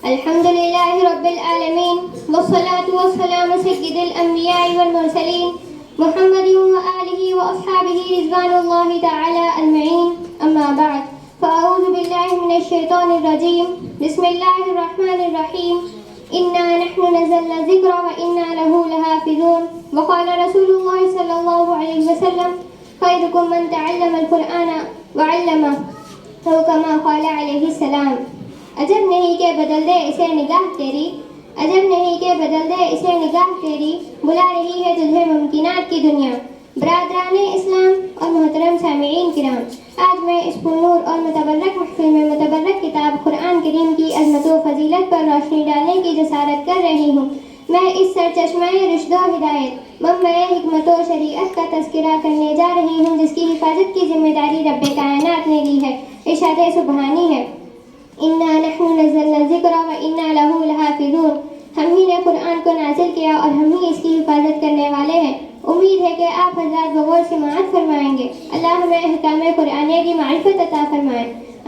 الحمد لله رب العالمين والصلاة والسلام سيد الأنبياء والمرسلين محمد وآله وأصحابه رضوان الله تعالى أجمعين. أما بعد فأعوذ بالله من الشيطان الرجيم. بسم الله الرحمن الرحيم. إنا نحن نزلنا الذكر وإنا له لحافظون. وقال رسول الله صلى الله عليه وسلم خيركم من تعلم القرآن وعلمه أو كما قال عليه السلام. عجب نہیں کہ بدل دے اسے نگاہ تیری، عجب نہیں کہ بدل دے اسے نگاہ تیری، بلا رہی ہے تجھے ممکنات کی دنیا. برادران اسلام اور محترم سامعین کرام، آج میں اس پرنور اور متبرک محفل میں متبرک کتاب قرآن کریم کی عظمت و فضیلت پر روشنی ڈالنے کی جسارت کر رہی ہوں. میں اس سرچشمہ رشد و ہدایت، منبع حکمت و شریعت کا تذکرہ کرنے جا رہی ہوں، جس کی حفاظت کی ذمہ داری رب کائنات نے لی ہے. ارشاد سبحانی ہے، انا نحن نزلنا الذکر وانا له لحافظون. ہم ہی نے قرآن کو نازل کیا اور ہم ہی اس کی حفاظت کرنے والے ہیں. امید ہے کہ آپ حضرات بغور سماعت فرمائیں گے. اللہ ہمیں احکام قرآنیہ کی معرفت عطا فرمائے،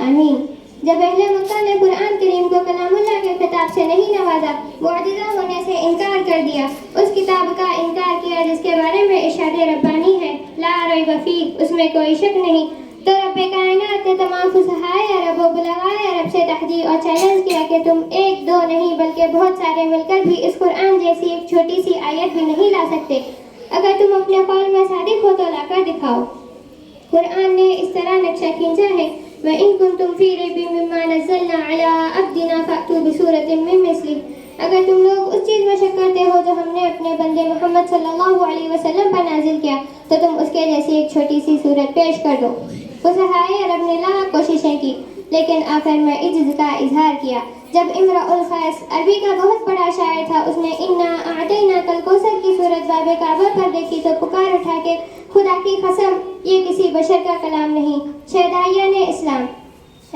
آمین. جب اہل مکہ نے قرآن کریم کو کلام اللہ کے خطاب سے نہیں نوازا، معجزہ ہونے سے انکار کر دیا، اس کتاب کا انکار کیا جس کے بارے میں ارشاد ربانی ہے، لا ریب فیہ، اس میں کوئی شک نہیں، تو رب کائنات نے تمام فصحائے عرب و بلغائے عرب سے تحدید اور چیلنج کیا کہ تم ایک دو نہیں بلکہ بہت سارے مل کر بھی اس قرآن جیسی ایک چھوٹی سی آیت بھی نہیں لا سکتے. اگر تم اپنے قول میں صادق ہو تو لا کر دکھاؤ. قرآن نے اس طرح نقشہ کھینچا ہے، وَإِن كُنتُمْ فِي رَيْبٍ مِّمَّا نَزَّلْنَا عَلَىٰ عَبْدِنَا فَأْتُوا بِسُورَةٍ مِّن مِّثْلِهِ. اگر تم لوگ اس چیز میں شک کرتے ہو جو ہم نے اپنے بندے محمد صلی اللہ علیہ وسلم پر نازل کیا تو تم اس کے جیسی ایک چھوٹی سی صورت پیش کر دو. فصحائے عرب نے لاکھ کوششیں کی لیکن آخر میں عجز کا اظہار کیا. جب امرؤ القیس عربی کا بہت بڑا شاعر تھا، اس نے انا اعطیناک الکوثر کی صورت باب کعبہ پر دیکھی تو پکار اٹھا کے خدا کی قسم یہ کسی بشر کا کلام نہیں. شہدائیان اسلام،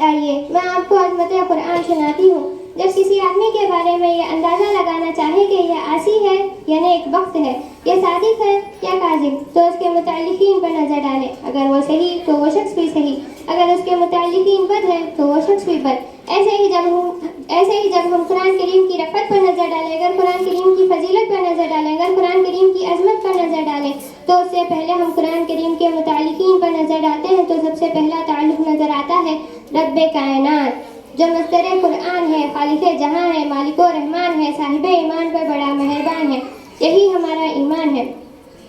آئیے میں آپ کو عظمت قرآن سناتی ہوں. جب کسی آدمی کے بارے میں یہ اندازہ لگانا چاہے کہ یہ عاصی ہے یا نیک بخت ہے، یہ صادق ہے یا کاذب، تو اس کے متعلقین پر نظر ڈالیں. اگر وہ صحیح تو وہ شخص بھی صحیح، اگر اس کے متعلقین بد ہیں تو وہ شخص بھی بد. ایسے ہی جب ہم قرآن کریم کی رفعت پر نظر ڈالیں، اگر قرآن کریم کی فضیلت پر نظر ڈالیں، اگر قرآن کریم کی عظمت پر نظر ڈالیں، تو اس سے پہلے ہم قرآن کریم کے متعلقین پر نظر ڈالتے ہیں تو سب سے پہلا تعلق نظر آتا ہے رب کائنات، جو مصدر قرآن ہے، خالق جہاں ہے، مالک و رحمان ہے، صاحب ایمان پر بڑا مہربان ہے. یہی ہمارا ایمان ہے.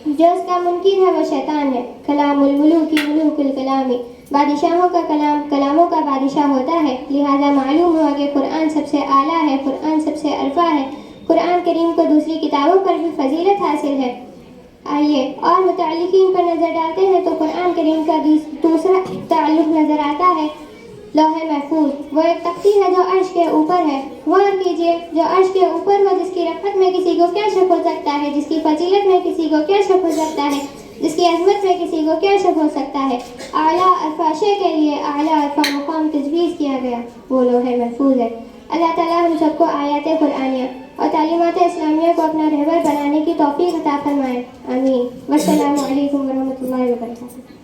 جو اس کا منکر ہے وہ شیطان ہے. کلام الملوک ملوک الکلامی، بادشاہوں کا کلام کلاموں کا بادشاہ ہوتا ہے. لہذا معلوم ہوا کہ قرآن سب سے اعلیٰ ہے، قرآن سب سے عرفہ ہے. قرآن کریم کو دوسری کتابوں پر بھی فضیلت حاصل ہے. آئیے اور متعلقین پر نظر ڈالتے ہیں تو قرآن کریم کا دوسرا تعلق نظر آتا ہے لوح محفوظ. وہ ایک تختی ہے جو عرش کے اوپر ہے. غور کیجئے، جو عرش کے اوپر ہو، جس کی رفعت میں کسی کو کیا شک ہو سکتا ہے، جس کی فضیلت میں کسی کو کیا شک ہو سکتا ہے، جس کی عظمت میں کسی کو کیا شک ہو سکتا ہے. اعلیٰ عرفہ شے کے لیے اعلیٰ عرفہ مقام تجویز کیا گیا، وہ لوح محفوظ ہے. اللہ تعالیٰ ہم سب کو آیات قرآنیہ اور تعلیمات اسلامیہ کو اپنا رہبر بنانے کی توفیق عطا فرمائے، آمین. والسلام علیکم ورحمۃ اللہ وبرکاتہ.